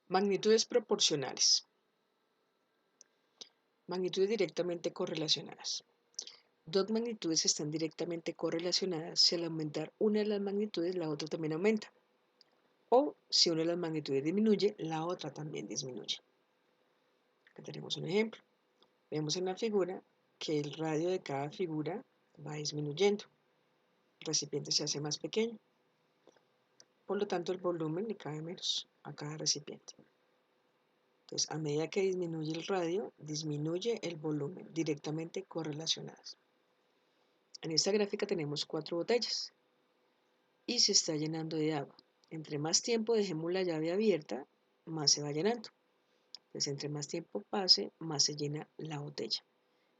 Magnitudes proporcionales. Magnitudes directamente correlacionadas. Dos magnitudes están directamente correlacionadas si al aumentar una de las magnitudes la otra también aumenta. O si una de las magnitudes disminuye, la otra también disminuye. Acá tenemos un ejemplo. Vemos en la figura que el radio de cada figura va disminuyendo. El recipiente se hace más pequeño. Por lo tanto, el volumen le cabe menos a cada recipiente. Entonces, a medida que disminuye el radio, disminuye el volumen, directamente correlacionadas. En esta gráfica tenemos 4 botellas y se está llenando de agua. Entre más tiempo dejemos la llave abierta, más se va llenando. Pues entre más tiempo pase, más se llena la botella.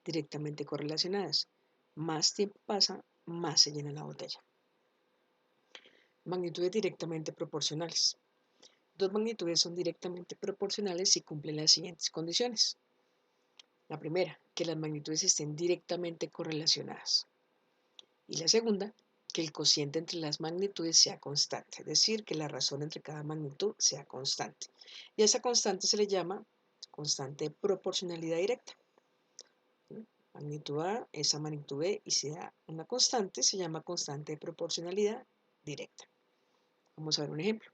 Directamente correlacionadas. Más tiempo pasa, más se llena la botella. Magnitudes directamente proporcionales. Dos magnitudes son directamente proporcionales si cumplen las siguientes condiciones. La primera, que las magnitudes estén directamente correlacionadas. Y la segunda, que el cociente entre las magnitudes sea constante, es decir, que la razón entre cada magnitud sea constante. Y a esa constante se le llama constante de proporcionalidad directa. Magnitud A, esa magnitud B, y si da una constante, se llama constante de proporcionalidad directa. Vamos a ver un ejemplo.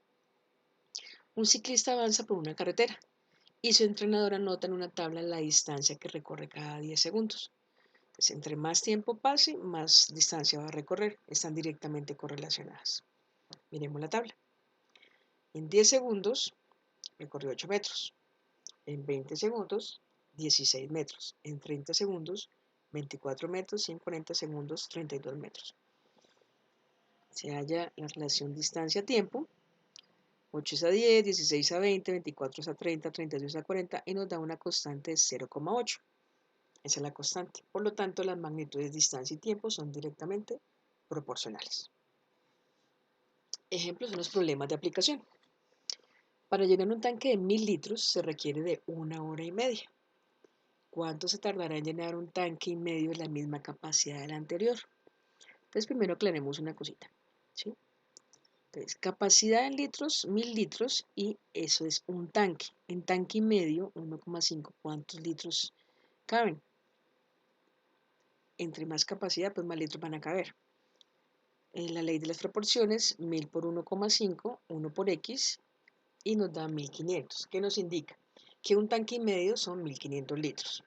Un ciclista avanza por una carretera y su entrenador anota en una tabla la distancia que recorre cada 10 segundos. Pues entre más tiempo pase, más distancia va a recorrer. Están directamente correlacionadas. Miremos la tabla. En 10 segundos recorrió 8 metros. En 20 segundos, 16 metros. En 30 segundos, 24 metros. Y en 40 segundos, 32 metros. Se halla la relación distancia-tiempo. 8 es a 10, 16 a 20, 24 es a 30, 32 a 40 y nos da una constante de 0,8. Esa es la constante. Por lo tanto, las magnitudes distancia y tiempo son directamente proporcionales. Ejemplos de los problemas de aplicación. Para llenar un tanque de 1000 litros se requiere de 1 hora y media. ¿Cuánto se tardará en llenar un tanque y medio de la misma capacidad del anterior? Entonces, primero aclaremos una cosita, ¿sí? Entonces, capacidad en litros, 1000 litros, y eso es un tanque. En tanque y medio, 1,5, ¿cuántos litros caben? Entre más capacidad, pues más litros van a caber. En la ley de las proporciones, 1000 por 1,5, 1 por X, y nos da 1500, que nos indica que un tanque y medio son 1500 litros.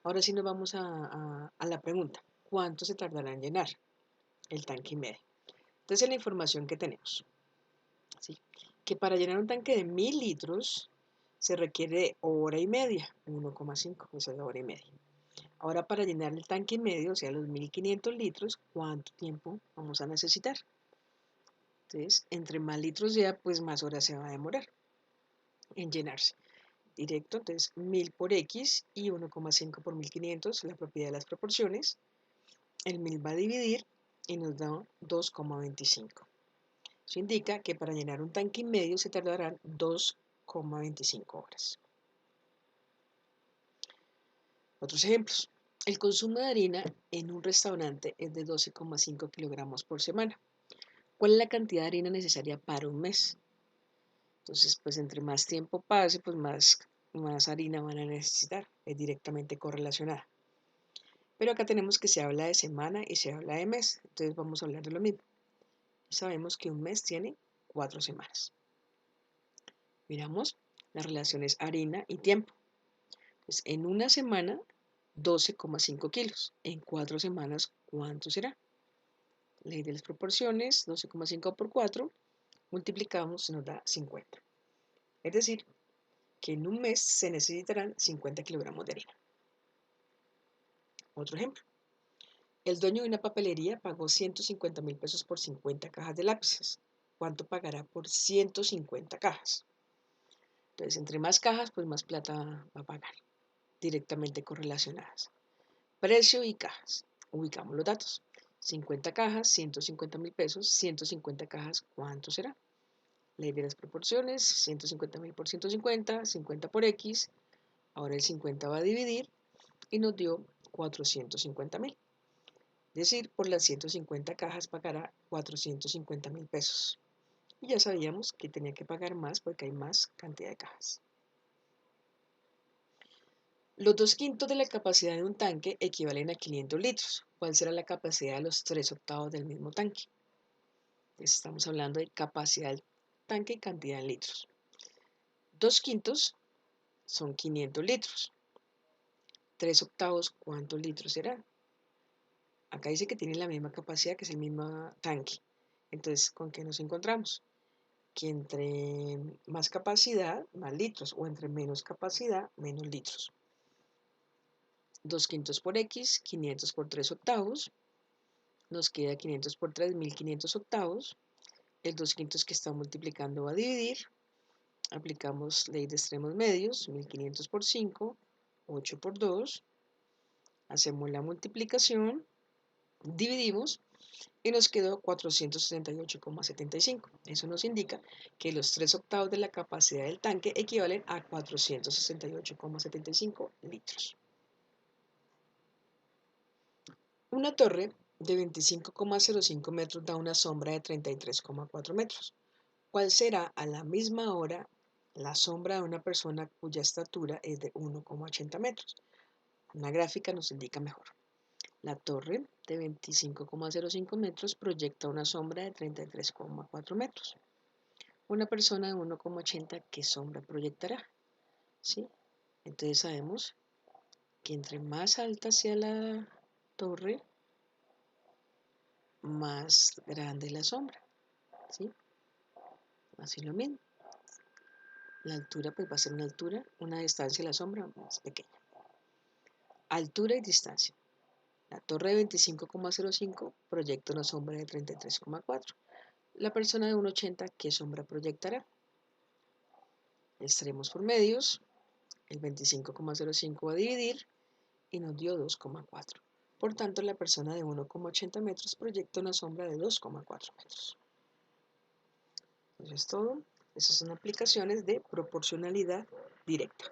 Ahora sí nos vamos a la pregunta, ¿cuánto se tardará en llenar el tanque y medio? Entonces, la información que tenemos, ¿sí? Que para llenar un tanque de 1000 litros se requiere de hora y media, 1,5, esa es la hora y media. Ahora, para llenar el tanque y medio, o sea, los 1500 litros, ¿cuánto tiempo vamos a necesitar? Entonces, entre más litros sea, pues más horas se va a demorar en llenarse. Directo, entonces 1000 por X y 1,5 por 1500, la propiedad de las proporciones. El 1000 va a dividir y nos da 2,25. Eso indica que para llenar un tanque y medio se tardarán 2,25 horas. Otros ejemplos. El consumo de harina en un restaurante es de 12,5 kilogramos por semana. ¿Cuál es la cantidad de harina necesaria para un mes? Entonces, pues entre más tiempo pase, pues más harina van a necesitar. Es directamente correlacionada. Pero acá tenemos que se habla de semana y se habla de mes. Entonces vamos a hablar de lo mismo. Y sabemos que un mes tiene 4 semanas. Miramos las relaciones harina y tiempo. Pues en una semana, 12,5 kilos. En 4 semanas, ¿cuánto será? Ley de las proporciones, 12,5 por 4, multiplicamos, nos da 50. Es decir, que en un mes se necesitarán 50 kilogramos de harina. Otro ejemplo. El dueño de una papelería pagó 150.000 pesos por 50 cajas de lápices. ¿Cuánto pagará por 150 cajas? Entonces, entre más cajas, pues más plata va a pagar. Directamente correlacionadas. Precio y cajas. Ubicamos los datos. 50 cajas, 150.000 pesos. 150 cajas, ¿cuánto será? Ley de las proporciones, 150.000 por 150, 50 por X. Ahora el 50 va a dividir y nos dio 450.000. Es decir, por las 150 cajas pagará 450.000 pesos. y ya sabíamos que tenía que pagar más porque hay más cantidad de cajas. Los 2/5 de la capacidad de un tanque equivalen a 500 litros. ¿Cuál será la capacidad de los 3/8 del mismo tanque? Entonces, estamos hablando de capacidad del tanque y cantidad en litros. 2/5 son 500 litros. 3/8, ¿cuántos litros serán? Acá dice que tiene la misma capacidad, que es el mismo tanque. Entonces, ¿con qué nos encontramos? Que entre más capacidad, más litros, o entre menos capacidad, menos litros. 2/5 por X, 500 por 3/8, nos queda 500 por 3, 1500 octavos. El 2/5 que está multiplicando va a dividir. Aplicamos ley de extremos medios, 1500 por 5, 8 por 2. Hacemos la multiplicación, dividimos y nos quedó 468,75. Eso nos indica que los 3/8 de la capacidad del tanque equivalen a 468,75 litros. Una torre de 25,05 metros da una sombra de 33,4 metros. ¿Cuál será a la misma hora la sombra de una persona cuya estatura es de 1,80 metros? Una gráfica nos indica mejor. La torre de 25,05 metros proyecta una sombra de 33,4 metros. Una persona de 1,80, ¿qué sombra proyectará? ¿Sí? Entonces sabemos que entre más alta sea la torre, más grande la sombra. ¿Sí? Así lo mismo. La altura pues va a ser una distancia de la sombra más pequeña. Altura y distancia. La torre de 25,05 proyecta una sombra de 33,4. La persona de 1,80, ¿qué sombra proyectará? Extremos por medios, el 25,05 va a dividir y nos dio 2,4. Por tanto, la persona de 1,80 metros proyecta una sombra de 2,4 metros. Eso es todo. Esas son aplicaciones de proporcionalidad directa.